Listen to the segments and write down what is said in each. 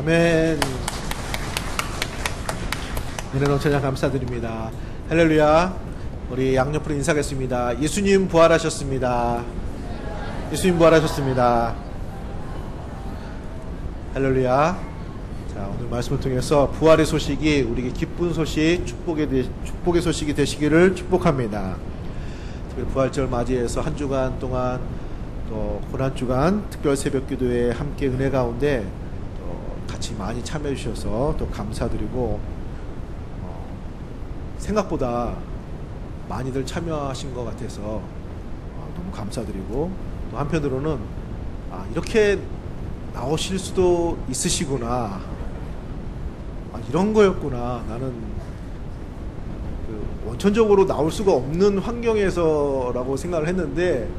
아멘. 은혜 넘쳐나 감사드립니다. 할렐루야. 우리 양옆으로 인사하겠습니다. 예수님 부활하셨습니다. 예수님 부활하셨습니다. 할렐루야. 자, 오늘 말씀을 통해서 부활의 소식이 우리에게 기쁜 소식, 축복의 소식이 되시기를 축복합니다. 특별히 부활절 맞이해서 한 주간 동안 또 고난주간 특별 새벽기도에 함께 은혜 가운데 또 같이 많이 참여해 주셔서 또 감사드리고, 생각보다 많이들 참여하신 것 같아서 너무 감사드리고, 또 한편으로는 이렇게 나오실 수도 있으시구나, 이런 거였구나, 나는 원천적으로 나올 수가 없는 환경에서라고 생각을 했는데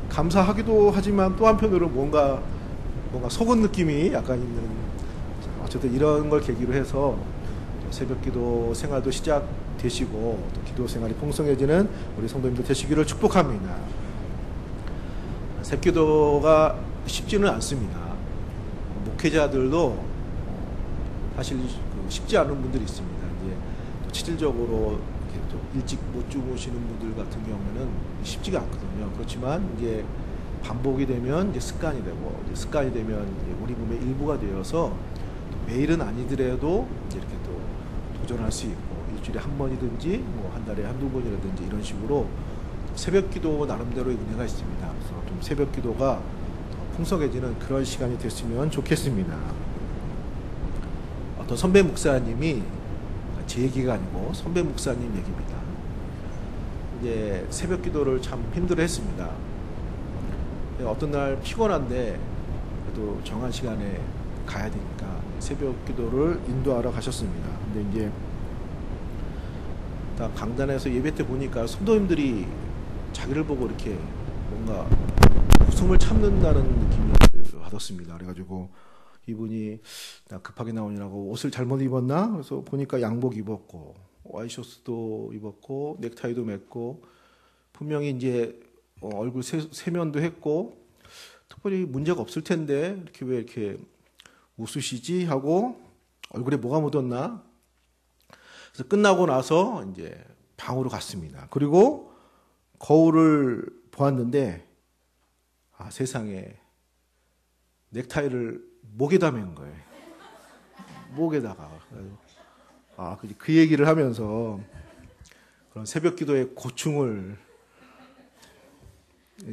감사하기도 하지만 또 한편으로 뭔가 속은 느낌이 약간 있는, 어쨌든 이런 걸 계기로 해서 새벽기도 생활도 시작되시고 또 기도 생활이 풍성해지는 우리 성도님들 되시기를 축복합니다. 새벽기도가 쉽지는 않습니다. 목회자들도 사실 쉽지 않은 분들이 있습니다. 이제 또 체질적으로 이렇게 또 일찍 못 주무시는 분들 같은 경우에는 쉽지가 않거든요. 그렇지만 이제 반복이 되면 이제 습관이 되고, 이제 습관이 되면 이제 우리 몸의 일부가 되어서 매일은 아니더라도 이제 이렇게 또 도전할 수 있고, 일주일에 한 번이든지 뭐 한 달에 한두 번이라든지 이런 식으로 새벽기도 나름대로의 은혜가 있습니다. 그래서 좀 새벽기도가 더 풍성해지는 그런 시간이 됐으면 좋겠습니다. 어떤 선배 목사님이, 제 얘기가 아니고 선배 목사님 얘기입니다. 이제 새벽기도를 참 힘들어했습니다. 어떤 날 피곤한데 그래도 정한 시간에 가야 되니까 새벽기도를 인도하러 가셨습니다. 근데 이제 딱 강단에서 예배 때 보니까 성도님들이 자기를 보고 이렇게 뭔가 웃음을 참는다는 느낌을 받았습니다. 그래가지고 이분이 나 급하게 나오느라고 옷을 잘못 입었나? 그래서 보니까 양복 입었고 와이셔츠도 입었고 넥타이도 맸고 분명히 이제 얼굴 세면도 했고 특별히 문제가 없을 텐데 이렇게 왜 이렇게 웃으시지? 하고 얼굴에 뭐가 묻었나? 그래서 끝나고 나서 이제 방으로 갔습니다. 그리고 거울을 보았는데 세상에 넥타이를 목에다 맨 거예요. 목에다가. 그 얘기를 하면서 그런 새벽기도의 고충을,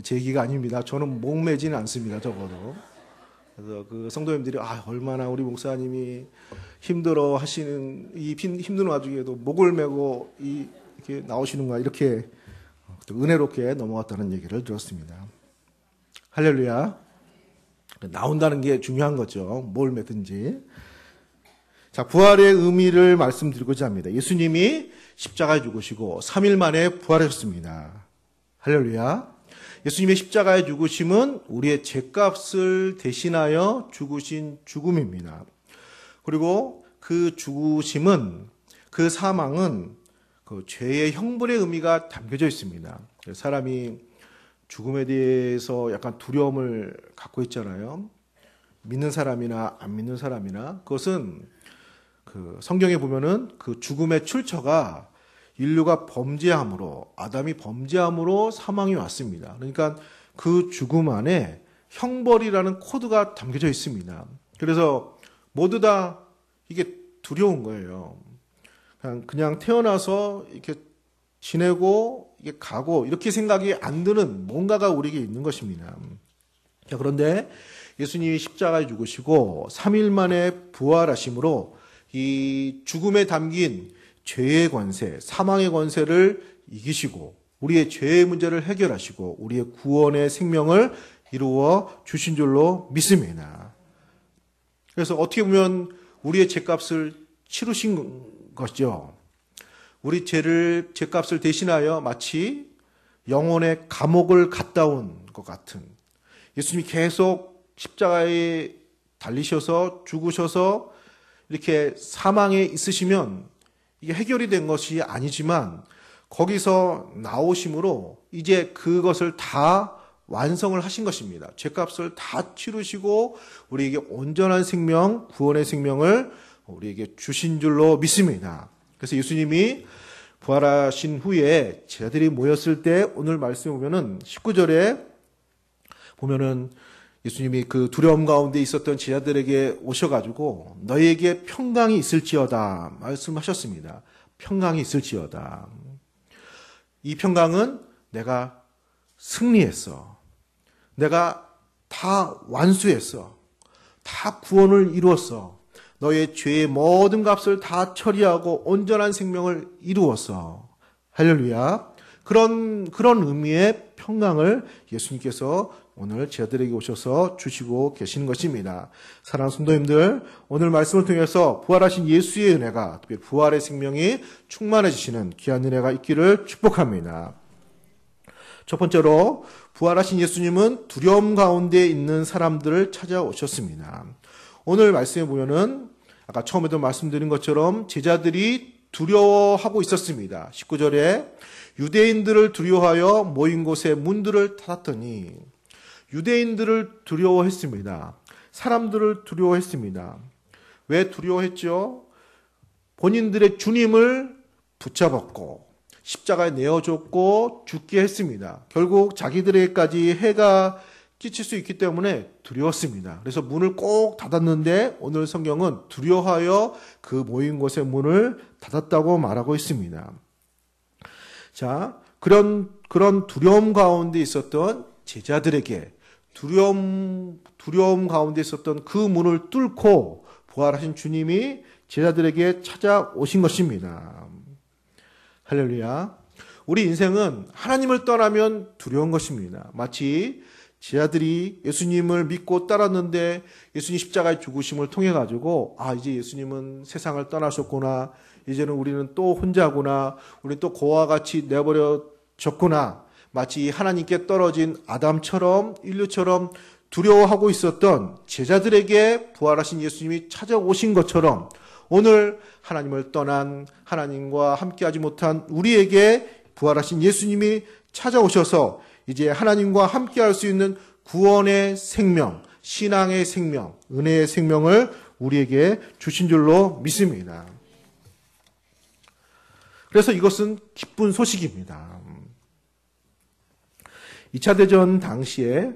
제 얘기가 아닙니다. 저는 목 매지는 않습니다. 적어도. 그래서 그 성도님들이 얼마나 우리 목사님이 힘들어 하시는 이 힘든 와중에도 목을 메고 이렇게 나오시는가, 이렇게 은혜롭게 넘어갔다는 얘기를 들었습니다. 할렐루야. 나온다는 게 중요한 거죠. 뭘 매든지. 자, 부활의 의미를 말씀드리고자 합니다. 예수님이 십자가에 죽으시고 3일 만에 부활하셨습니다. 할렐루야. 예수님의 십자가의 죽으심은 우리의 죄값을 대신하여 죽으신 죽음입니다. 그리고 그 죽으심은, 그 사망은 그 죄의 형벌의 의미가 담겨져 있습니다. 사람이 죽음에 대해서 약간 두려움을 갖고 있잖아요. 믿는 사람이나 안 믿는 사람이나. 그것은 그 성경에 보면은 그 죽음의 출처가 인류가 범죄함으로, 아담이 범죄함으로 사망이 왔습니다. 그러니까 그 죽음 안에 형벌이라는 코드가 담겨져 있습니다. 그래서 모두 다 이게 두려운 거예요. 그냥 태어나서 이렇게 지내고 이게 가고 이렇게 생각이 안 드는 뭔가가 우리에게 있는 것입니다. 자, 그런데 예수님이 십자가에 죽으시고 3일 만에 부활하심으로 이 죽음에 담긴 죄의 권세, 사망의 권세를 이기시고 우리의 죄의 문제를 해결하시고 우리의 구원의 생명을 이루어 주신 줄로 믿습니다. 그래서 어떻게 보면 우리의 죄값을 치르신 것이죠. 우리 죄값을 대신하여 마치 영혼의 감옥을 갔다 온 것 같은, 예수님이 계속 십자가에 달리셔서 죽으셔서 이렇게 사망에 있으시면 이게 해결이 된 것이 아니지만 거기서 나오심으로 이제 그것을 다 완성을 하신 것입니다. 죄값을 다 치르시고 우리에게 온전한 생명, 구원의 생명을 우리에게 주신 줄로 믿습니다. 그래서 예수님이 부활하신 후에 제자들이 모였을 때 오늘 말씀에 보면은 19절에 보면은 예수님이 그 두려움 가운데 있었던 제자들에게 오셔가지고 너희에게 평강이 있을지어다 말씀하셨습니다. 평강이 있을지어다. 이 평강은 내가 승리했어. 내가 다 완수했어. 다 구원을 이루었어. 너의 죄의 모든 값을 다 처리하고 온전한 생명을 이루었어. 할렐루야. 그런 의미의 평강을 예수님께서 오늘 제자들에게 오셔서 주시고 계신 것입니다. 사랑하는 성도님들, 오늘 말씀을 통해서 부활하신 예수의 은혜가, 특별히 부활의 생명이 충만해지시는 귀한 은혜가 있기를 축복합니다. 첫 번째로 부활하신 예수님은 두려움 가운데 있는 사람들을 찾아오셨습니다. 오늘 말씀에 보면은 아까 처음에도 말씀드린 것처럼 제자들이 두려워하고 있었습니다. 19절에 유대인들을 두려워하여 모인 곳에 문들을 닫았더니 유대인들을 두려워했습니다. 사람들을 두려워했습니다. 왜 두려워했죠? 본인들의 주님을 붙잡았고 십자가에 내어줬고 죽게 했습니다. 결국 자기들에게까지 해가 끼칠 수 있기 때문에 두려웠습니다. 그래서 문을 꼭 닫았는데 오늘 성경은 두려워하여 그 모인 곳의 문을 닫았다고 말하고 있습니다. 자, 그런 두려움 가운데 있었던 제자들에게 두려움 가운데 있었던 그 문을 뚫고 부활하신 주님이 제자들에게 찾아오신 것입니다. 할렐루야. 우리 인생은 하나님을 떠나면 두려운 것입니다. 마치 제자들이 예수님을 믿고 따랐는데 예수님 십자가의 죽으심을 통해 가지고 이제 예수님은 세상을 떠나셨구나. 이제는 우리는 또 혼자구나. 우리는 또 고와 같이 내버려졌구나. 마치 하나님께 떨어진 아담처럼 인류처럼 두려워하고 있었던 제자들에게 부활하신 예수님이 찾아오신 것처럼 오늘 하나님을 떠난 하나님과 함께하지 못한 우리에게 부활하신 예수님이 찾아오셔서 이제 하나님과 함께할 수 있는 구원의 생명, 신앙의 생명, 은혜의 생명을 우리에게 주신 줄로 믿습니다. 그래서 이것은 기쁜 소식입니다. 2차 대전 당시에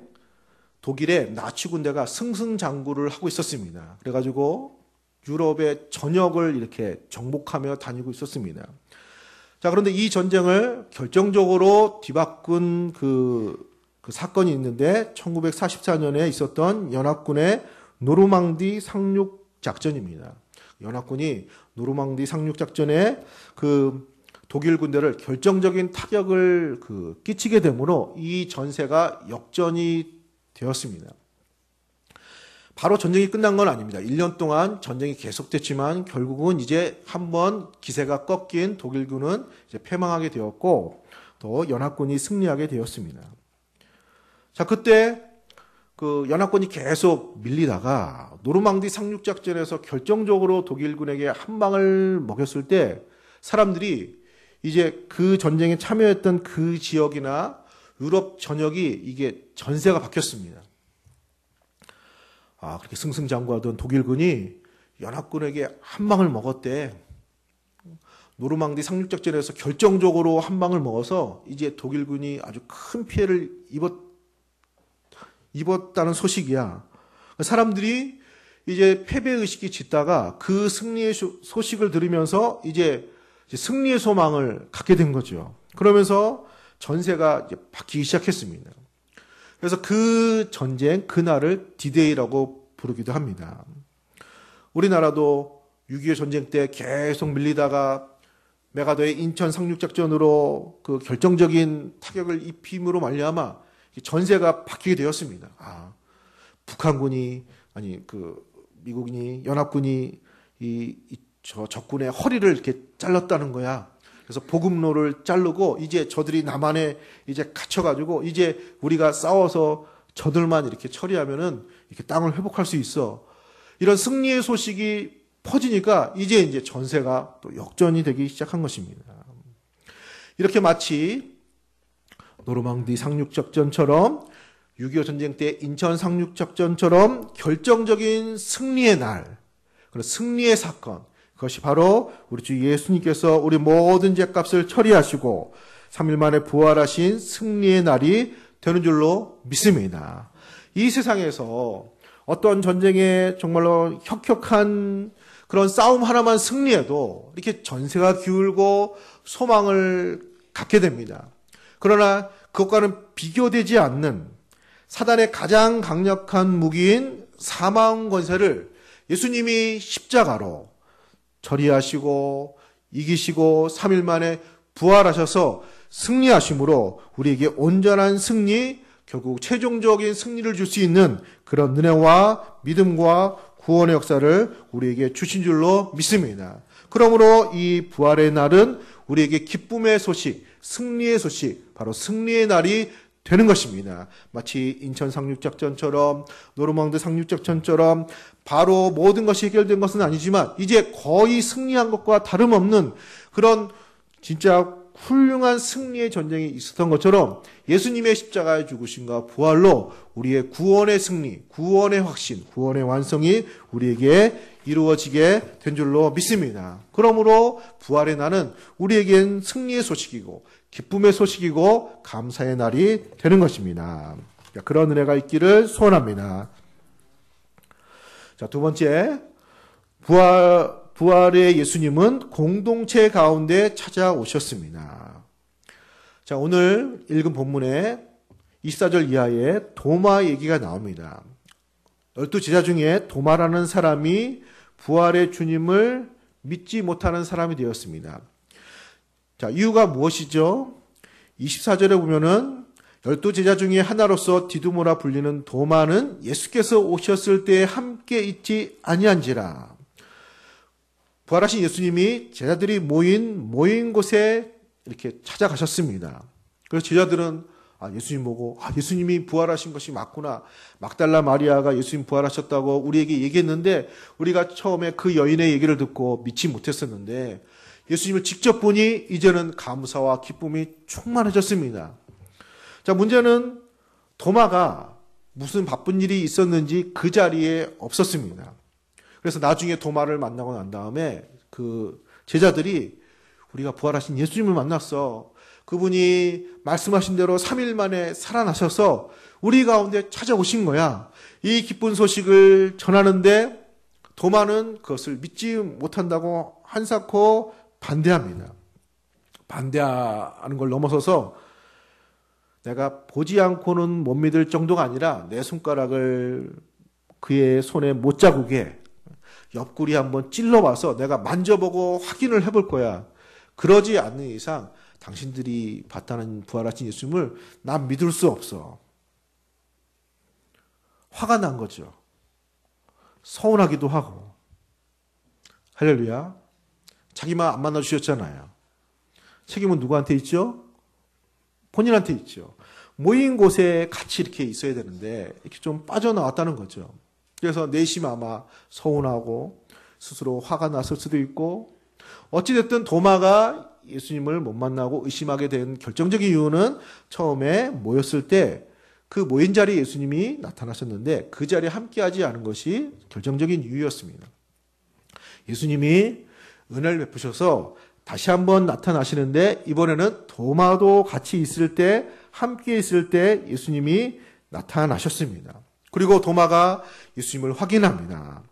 독일의 나치 군대가 승승장구를 하고 있었습니다. 그래가지고 유럽의 전역을 이렇게 정복하며 다니고 있었습니다. 자, 그런데 이 전쟁을 결정적으로 뒤바꾼 그 사건이 있는데 1944년에 있었던 연합군의 노르망디 상륙 작전입니다. 연합군이 노르망디 상륙 작전에 그 독일 군대를 결정적인 타격을 끼치게 되므로 이 전세가 역전이 되었습니다. 바로 전쟁이 끝난 건 아닙니다. 1년 동안 전쟁이 계속됐지만 결국은 이제 한번 기세가 꺾인 독일군은 이제 패망하게 되었고 또 연합군이 승리하게 되었습니다. 자, 그때 그 연합군이 계속 밀리다가 노르망디 상륙 작전에서 결정적으로 독일군에게 한 방을 먹였을 때 사람들이 이제 그 전쟁에 참여했던 그 지역이나 유럽 전역이 이게 전세가 바뀌었습니다. 그렇게 승승장구하던 독일군이 연합군에게 한 방을 먹었대. 노르망디 상륙작전에서 결정적으로 한 방을 먹어서 이제 독일군이 아주 큰 피해를 입었다는 소식이야. 사람들이 이제 패배의식이 짙다가 그 승리의 소식을 들으면서 이제 승리의 소망을 갖게 된 거죠. 그러면서 전세가 이제 바뀌기 시작했습니다. 그래서 그 전쟁, 그날을 디데이라고 부르기도 합니다. 우리나라도 6.25 전쟁 때 계속 밀리다가 메가더의 인천 상륙작전으로 그 결정적인 타격을 입힘으로 말미암아 전세가 바뀌게 되었습니다. 북한군이, 미국이, 연합군이 저 적군의 허리를 이렇게 잘랐다는 거야. 그래서 보급로를 자르고 이제 저들이 남한에 이제 갇혀가지고 이제 우리가 싸워서 저들만 이렇게 처리하면은 이렇게 땅을 회복할 수 있어. 이런 승리의 소식이 퍼지니까 이제 전세가 또 역전이 되기 시작한 것입니다. 이렇게 마치 노르망디 상륙작전처럼 6.25 전쟁 때 인천 상륙작전처럼 결정적인 승리의 날, 그런 승리의 사건, 그것이 바로 우리 주 예수님께서 우리 모든 죄값을 처리하시고 3일 만에 부활하신 승리의 날이 되는 줄로 믿습니다. 이 세상에서 어떤 전쟁에 정말로 혁혁한 그런 싸움 하나만 승리해도 이렇게 전세가 기울고 소망을 갖게 됩니다. 그러나 그것과는 비교되지 않는 사단의 가장 강력한 무기인 사망 권세를 예수님이 십자가로 처리하시고 이기시고 3일 만에 부활하셔서 승리하심으로 우리에게 온전한 승리, 결국 최종적인 승리를 줄 수 있는 그런 은혜와 믿음과 구원의 역사를 우리에게 주신 줄로 믿습니다. 그러므로 이 부활의 날은 우리에게 기쁨의 소식, 승리의 소식, 바로 승리의 날이 되는 것입니다. 마치 인천 상륙작전처럼 노르망드 상륙작전처럼 바로 모든 것이 해결된 것은 아니지만 이제 거의 승리한 것과 다름없는 그런 진짜 훌륭한 승리의 전쟁이 있었던 것처럼 예수님의 십자가의 죽으심과 부활로 우리의 구원의 승리, 구원의 확신, 구원의 완성이 우리에게 이루어지게 된 줄로 믿습니다. 그러므로 부활의 날은 우리에겐 승리의 소식이고 기쁨의 소식이고 감사의 날이 되는 것입니다. 그런 은혜가 있기를 소원합니다. 자, 두 번째, 부활의 예수님은 공동체 가운데 찾아오셨습니다. 자, 오늘 읽은 본문에 24절 이하에 도마 얘기가 나옵니다. 12제자 중에 도마라는 사람이 부활의 주님을 믿지 못하는 사람이 되었습니다. 자, 이유가 무엇이죠? 24절에 보면은 12제자 중에 하나로서 디두모라 불리는 도마는 예수께서 오셨을 때 함께 있지 아니한지라. 부활하신 예수님이 제자들이 모인 곳에 이렇게 찾아가셨습니다. 그래서 제자들은 예수님 보고 예수님이 부활하신 것이 맞구나. 막달라 마리아가 예수님 부활하셨다고 우리에게 얘기했는데 우리가 처음에 그 여인의 얘기를 듣고 믿지 못했었는데 예수님을 직접 보니 이제는 감사와 기쁨이 충만해졌습니다. 자, 문제는 도마가 무슨 바쁜 일이 있었는지 그 자리에 없었습니다. 그래서 나중에 도마를 만나고 난 다음에 그 제자들이 우리가 부활하신 예수님을 만났어. 그분이 말씀하신 대로 3일 만에 살아나셔서 우리 가운데 찾아오신 거야. 이 기쁜 소식을 전하는데 도마는 그것을 믿지 못한다고 한사코 반대합니다. 반대하는 걸 넘어서서 내가 보지 않고는 못 믿을 정도가 아니라 내 손가락을 그의 손에 못 자국에 옆구리 한번 찔러봐서 내가 만져보고 확인을 해볼 거야. 그러지 않는 이상 당신들이 봤다는 부활하신 예수님을 난 믿을 수 없어. 화가 난 거죠. 서운하기도 하고. 할렐루야. 자기만 안 만나주셨잖아요. 책임은 누구한테 있죠? 본인한테 있죠. 모인 곳에 같이 이렇게 있어야 되는데 이렇게 좀 빠져나왔다는 거죠. 그래서 내심 아마 서운하고 스스로 화가 났을 수도 있고 어찌됐든 도마가 예수님을 못 만나고 의심하게 된 결정적인 이유는 처음에 모였을 때 그 모인 자리에 예수님이 나타나셨는데 그 자리에 함께하지 않은 것이 결정적인 이유였습니다. 예수님이 은혜를 베푸셔서 다시 한번 나타나시는데 이번에는 도마도 같이 있을 때 함께 있을 때 예수님이 나타나셨습니다. 그리고 도마가 예수님을 확인합니다.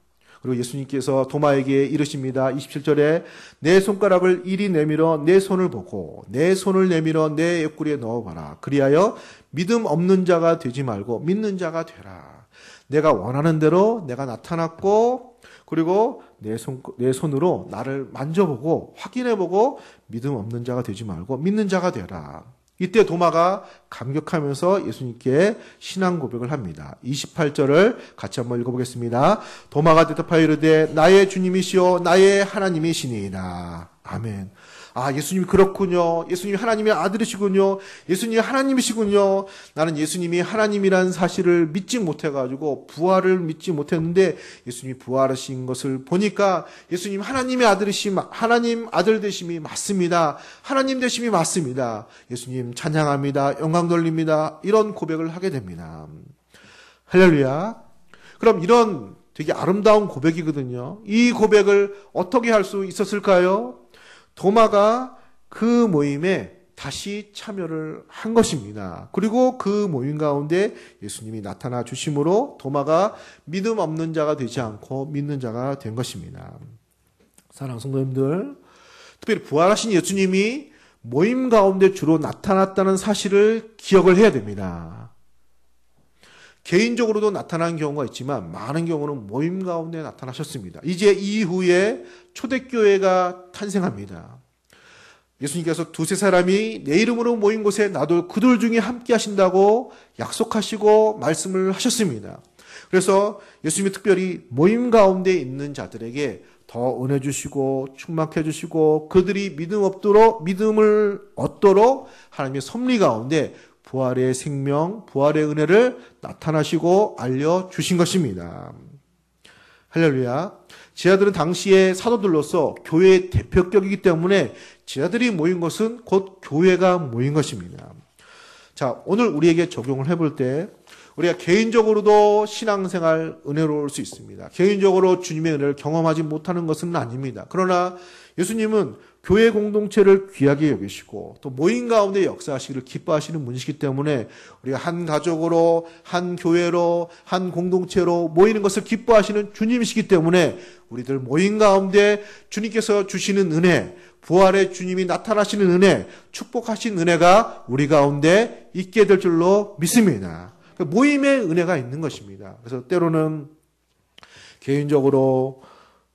그리고 예수님께서 도마에게 이르십니다. 27절에 내 손가락을 이리 내밀어 내 손을 보고 내 손을 내밀어 내 옆구리에 넣어봐라. 그리하여 믿음 없는 자가 되지 말고 믿는 자가 되라. 내가 원하는 대로 내가 나타났고 그리고 내 손으로 나를 만져보고 확인해보고 믿음 없는 자가 되지 말고 믿는 자가 되라. 이때 도마가 감격하면서 예수님께 신앙 고백을 합니다. 28절을 같이 한번 읽어보겠습니다. 도마가 대답하여 이르되 나의 주님이시오 나의 하나님이시니이다. 아멘. 아, 예수님이 그렇군요. 예수님이 하나님의 아들이시군요. 예수님이 하나님이시군요. 나는 예수님이 하나님이라는 사실을 믿지 못해가지고 부활을 믿지 못했는데 예수님이 부활하신 것을 보니까 예수님 하나님의 아들이심, 하나님 아들 되심이 맞습니다. 하나님 되심이 맞습니다. 예수님 찬양합니다. 영광 돌립니다. 이런 고백을 하게 됩니다. 할렐루야. 그럼 이런 되게 아름다운 고백이거든요. 이 고백을 어떻게 할 수 있었을까요? 도마가 그 모임에 다시 참여를 한 것입니다. 그리고 그 모임 가운데 예수님이 나타나 주심으로 도마가 믿음 없는 자가 되지 않고 믿는 자가 된 것입니다. 사랑하는 성도님들, 특별히 부활하신 예수님이 모임 가운데 주로 나타났다는 사실을 기억을 해야 됩니다. 개인적으로도 나타난 경우가 있지만 많은 경우는 모임 가운데 나타나셨습니다. 이제 이후에 초대교회가 탄생합니다. 예수님께서 두세 사람이 내 이름으로 모인 곳에 나도 그들 중에 함께 하신다고 약속하시고 말씀을 하셨습니다. 그래서 예수님이 특별히 모임 가운데 있는 자들에게 더 은혜 주시고 충만해 주시고 그들이 믿음을 얻도록 하나님의 섭리 가운데 부활의 생명, 부활의 은혜를 나타나시고 알려주신 것입니다. 할렐루야. 제자들은 당시에 사도들로서 교회의 대표격이기 때문에 제자들이 모인 것은 곧 교회가 모인 것입니다. 자, 오늘 우리에게 적용을 해볼 때 우리가 개인적으로도 신앙생활 은혜로울 수 있습니다. 개인적으로 주님의 은혜를 경험하지 못하는 것은 아닙니다. 그러나 예수님은 교회 공동체를 귀하게 여기시고 또 모임 가운데 역사하시기를 기뻐하시는 분이시기 때문에 우리가 한 가족으로, 한 교회로, 한 공동체로 모이는 것을 기뻐하시는 주님이시기 때문에 우리들 모임 가운데 주님께서 주시는 은혜, 부활의 주님이 나타나시는 은혜, 축복하신 은혜가 우리 가운데 있게 될 줄로 믿습니다. 모임의 은혜가 있는 것입니다. 그래서 때로는 개인적으로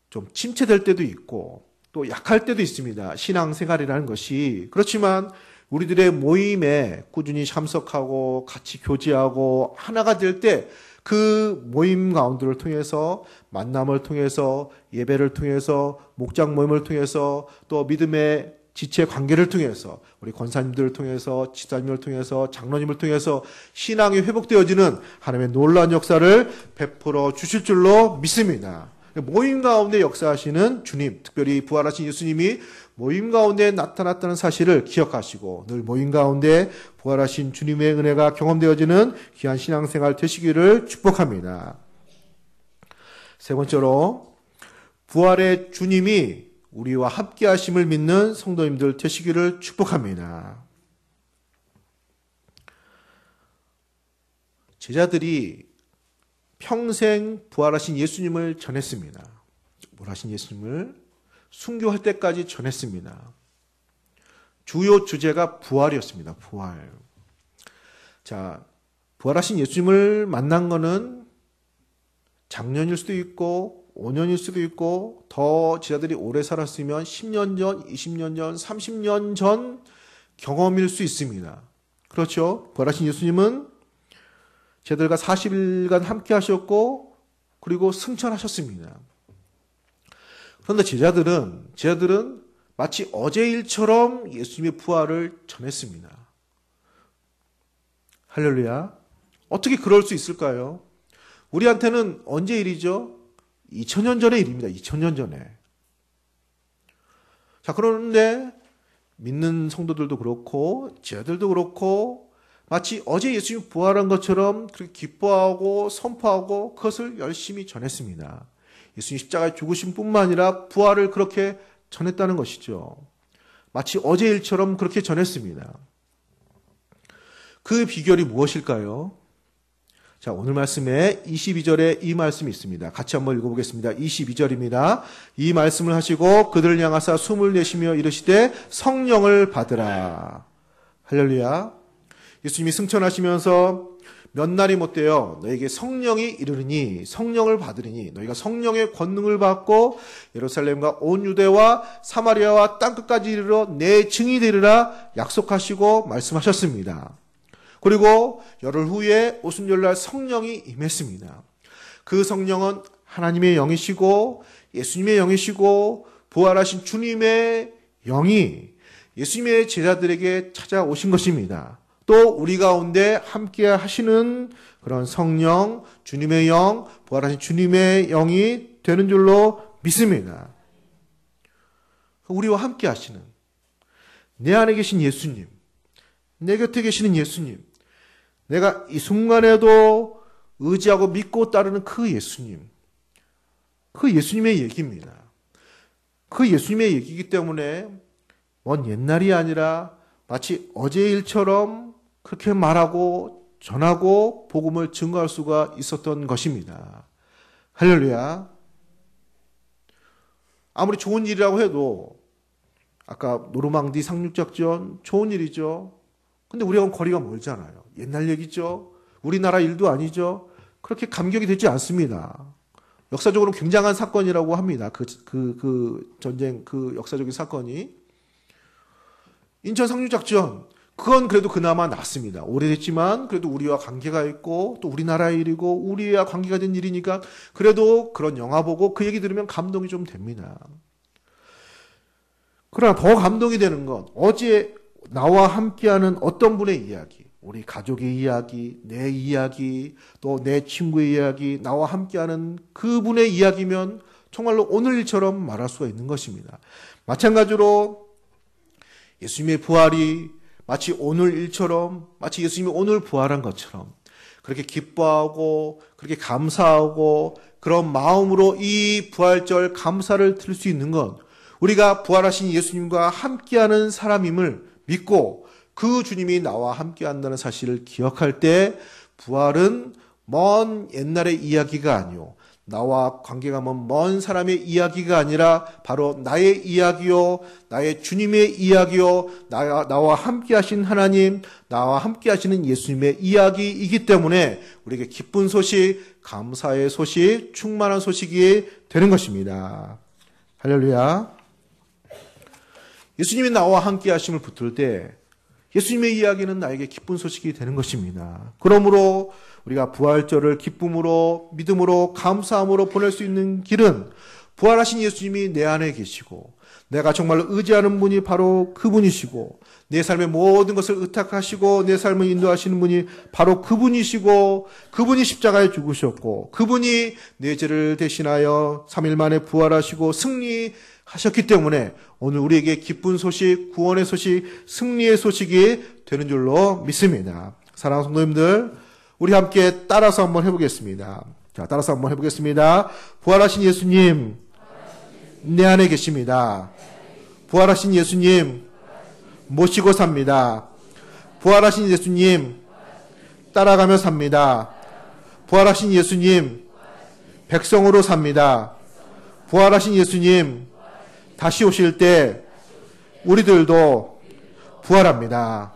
좀 침체될 때도 있고 또 약할 때도 있습니다. 신앙생활이라는 것이. 그렇지만 우리들의 모임에 꾸준히 참석하고 같이 교제하고 하나가 될 때 그 모임 가운데를 통해서 만남을 통해서 예배를 통해서 목장 모임을 통해서 또 믿음의 지체 관계를 통해서 우리 권사님들을 통해서 지사님을 통해서 장로님을 통해서 신앙이 회복되어지는 하나님의 놀라운 역사를 베풀어 주실 줄로 믿습니다. 모임 가운데 역사하시는 주님, 특별히 부활하신 예수님이 모임 가운데 나타났다는 사실을 기억하시고 늘 모임 가운데 부활하신 주님의 은혜가 경험되어지는 귀한 신앙생활 되시기를 축복합니다. 세 번째로 부활의 주님이 우리와 함께 하심을 믿는 성도님들 되시기를 축복합니다. 제자들이 평생 부활하신 예수님을 전했습니다. 부활하신 예수님을 순교할 때까지 전했습니다. 주요 주제가 부활이었습니다. 부활. 자, 부활하신 예수님을 만난 거는 작년일 수도 있고 5년일 수도 있고 더 제자들이 오래 살았으면 10년 전, 20년 전, 30년 전 경험일 수 있습니다. 그렇죠? 부활하신 예수님은 제자들과 40일간 함께 하셨고 그리고 승천하셨습니다. 그런데 제자들은 마치 어제 일처럼 예수님의 부활을 전했습니다. 할렐루야. 어떻게 그럴 수 있을까요? 우리한테는 언제 일이죠? 2000년 전의 일입니다. 2000년 전에. 자, 그런데 믿는 성도들도 그렇고 제자들도 그렇고 마치 어제 예수님이 부활한 것처럼 그렇게 기뻐하고 선포하고 그것을 열심히 전했습니다. 예수님 십자가에 죽으신 뿐만 아니라 부활을 그렇게 전했다는 것이죠. 마치 어제 일처럼 그렇게 전했습니다. 그 비결이 무엇일까요? 자, 오늘 말씀에 22절에 이 말씀이 있습니다. 같이 한번 읽어보겠습니다. 22절입니다. 이 말씀을 하시고 그들을 향하사 숨을 내쉬며 이르시되 성령을 받으라. 할렐루야. 예수님이 승천하시면서 몇 날이 못되어 너에게 성령이 이르르니 성령을 받으리니 너희가 성령의 권능을 받고 예루살렘과 온 유대와 사마리아와 땅끝까지 이르러 내 증인이 되리라 약속하시고 말씀하셨습니다. 그리고 열흘 후에 오순절날 성령이 임했습니다. 그 성령은 하나님의 영이시고 예수님의 영이시고 부활하신 주님의 영이 예수님의 제자들에게 찾아오신 것입니다. 또 우리 가운데 함께 하시는 그런 성령, 주님의 영, 부활하신 주님의 영이 되는 줄로 믿습니다. 우리와 함께 하시는 내 안에 계신 예수님, 내 곁에 계시는 예수님, 내가 이 순간에도 의지하고 믿고 따르는 그 예수님, 그 예수님의 얘기입니다. 그 예수님의 얘기이기 때문에 먼 옛날이 아니라 마치 어제의 일처럼 그렇게 말하고 전하고 복음을 증거할 수가 있었던 것입니다. 할렐루야. 아무리 좋은 일이라고 해도 아까 노르망디 상륙작전 좋은 일이죠. 근데 우리하고는 거리가 멀잖아요. 옛날 얘기죠. 우리나라 일도 아니죠. 그렇게 감격이 되지 않습니다. 역사적으로 굉장한 사건이라고 합니다. 그 전쟁, 그 역사적인 사건이. 인천 상륙작전, 그건 그래도 그나마 낫습니다. 오래됐지만 그래도 우리와 관계가 있고 또 우리나라의 일이고 우리와 관계가 된 일이니까 그래도 그런 영화 보고 그 얘기 들으면 감동이 좀 됩니다. 그러나 더 감동이 되는 건 어제 나와 함께하는 어떤 분의 이야기, 우리 가족의 이야기, 내 이야기, 또 내 친구의 이야기, 나와 함께하는 그분의 이야기면 정말로 오늘 일처럼 말할 수가 있는 것입니다. 마찬가지로 예수님의 부활이 마치 오늘 일처럼, 마치 예수님이 오늘 부활한 것처럼 그렇게 기뻐하고 그렇게 감사하고 그런 마음으로 이 부활절 감사를 드릴 수 있는 건 우리가 부활하신 예수님과 함께하는 사람임을 믿고 그 주님이 나와 함께한다는 사실을 기억할 때 부활은 먼 옛날의 이야기가 아니요, 나와 관계가 먼 사람의 이야기가 아니라 바로 나의 이야기요, 나의 주님의 이야기요, 나와 함께 하신 하나님, 나와 함께 하시는 예수님의 이야기이기 때문에 우리에게 기쁜 소식, 감사의 소식, 충만한 소식이 되는 것입니다. 할렐루야. 예수님이 나와 함께 하심을 붙들 때 예수님의 이야기는 나에게 기쁜 소식이 되는 것입니다. 그러므로 우리가 부활절을 기쁨으로, 믿음으로, 감사함으로 보낼 수 있는 길은 부활하신 예수님이 내 안에 계시고 내가 정말로 의지하는 분이 바로 그분이시고 내 삶의 모든 것을 의탁하시고 내 삶을 인도하시는 분이 바로 그분이시고 그분이 십자가에 죽으셨고 그분이 내 죄를 대신하여 3일 만에 부활하시고 승리하셨기 때문에 오늘 우리에게 기쁜 소식, 구원의 소식, 승리의 소식이 되는 줄로 믿습니다. 사랑하는 성도님들, 우리 함께 따라서 한번 해보겠습니다. 자, 따라서 한번 해보겠습니다. 부활하신 예수님, 내 안에 계십니다. 부활하신 예수님, 모시고 삽니다. 부활하신 예수님, 따라가며 삽니다. 부활하신 예수님, 백성으로 삽니다. 부활하신 예수님, 다시 오실 때 우리들도 부활합니다.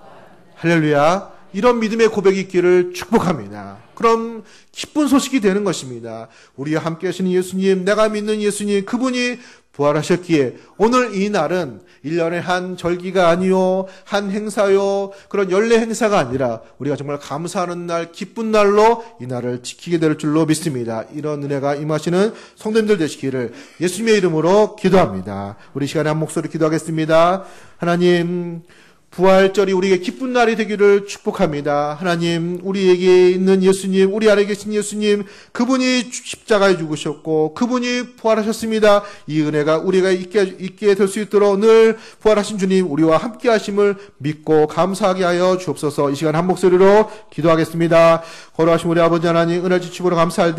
할렐루야. 이런 믿음의 고백이 있기를 축복합니다. 그럼 기쁜 소식이 되는 것입니다. 우리와 함께 하시는 예수님, 내가 믿는 예수님, 그분이 부활하셨기에 오늘 이 날은 1년에 한 절기가 아니요, 한 행사요, 그런 연례 행사가 아니라 우리가 정말 감사하는 날, 기쁜 날로 이 날을 지키게 될 줄로 믿습니다. 이런 은혜가 임하시는 성도님들 되시기를 예수님의 이름으로 기도합니다. 우리 시간에 한 목소리 기도하겠습니다. 하나님, 부활절이 우리에게 기쁜 날이 되기를 축복합니다. 하나님, 우리에게 있는 예수님, 우리 안에 계신 예수님, 그분이 십자가에 죽으셨고 그분이 부활하셨습니다. 이 은혜가 우리가 있게 될 수 있도록 늘 부활하신 주님, 우리와 함께 하심을 믿고 감사하게 하여 주옵소서. 이 시간 한 목소리로 기도하겠습니다. 거룩하신 우리 아버지 하나님, 은혜 주시므로 감사할 때